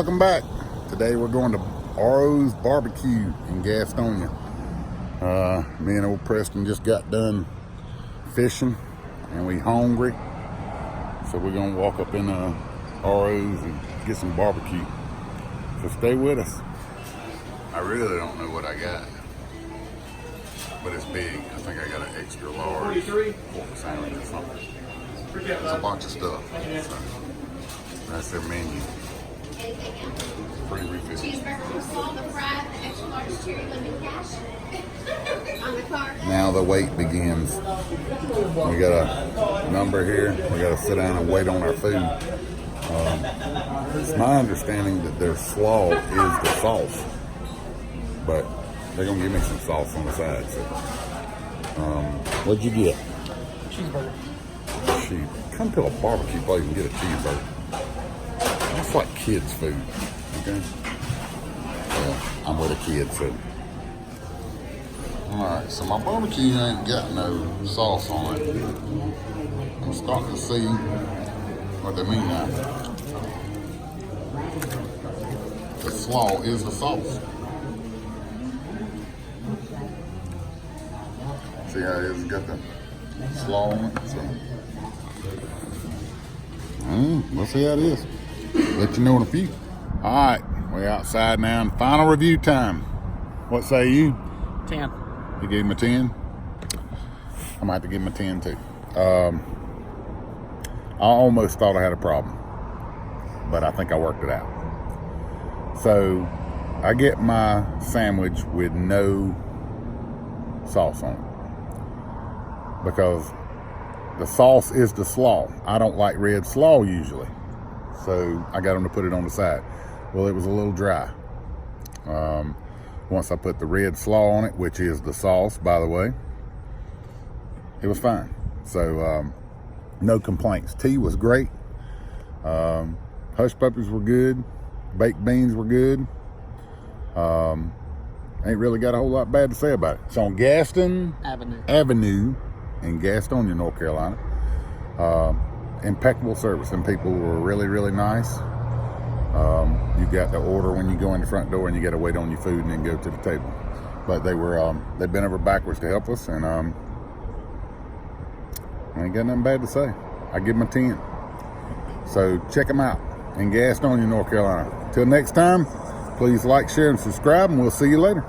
welcome back. Today we're going to RO's Barbecue in Gastonia. Me and old Preston just got done fishing and we hungry. So we're gonna walk up in RO's and get some barbecue. So stay with us. I really don't know what I got, but it's big. I think I got an extra large pork sandwich or something. There's a bunch of stuff. So that's their menu. Pretty refilled. Cheeseburger with salt, the fries, the extra large cherry lemon cash on the card. Now the wait begins. We got a number here. We got to sit down and wait on our food. It's my understanding that their slaw is the sauce, but they're gonna give me some sauce on the side. So, what'd you get? Cheeseburger. Come to a barbecue place and get a cheeseburger. That's like kids' food, okay? Well, I'm with a kid, so. Alright, so my barbecue ain't got no sauce on it. I'm starting to see what they mean now. The slaw is the sauce. See how it is? It's got the slaw on it, so. We'll see how it is. Let you know in a few. All right, we're outside now and final review time. What say you? 10. You gave him a 10? I might have to give him a 10 too. I almost thought I had a problem, but I think I worked it out. So I get my sandwich with no sauce on it because the sauce is the slaw. I don't like red slaw usually. So I got them to put it on the side. Well, it was a little dry. Once I put the red slaw on it, which is the sauce, by the way, it was fine. So no complaints. Tea was great. Hush puppies were good. Baked beans were good. Ain't really got a whole lot bad to say about it. It's on Gaston Avenue in Gastonia, North Carolina. Impeccable service, and people were really, really nice. You got to order when you go in the front door, and you got to wait on your food and then go to the table. But they bent over backwards to help us, and I ain't got nothing bad to say. I give them a 10. So check them out in Gastonia, North Carolina. Till next time, please like, share, and subscribe, and we'll see you later.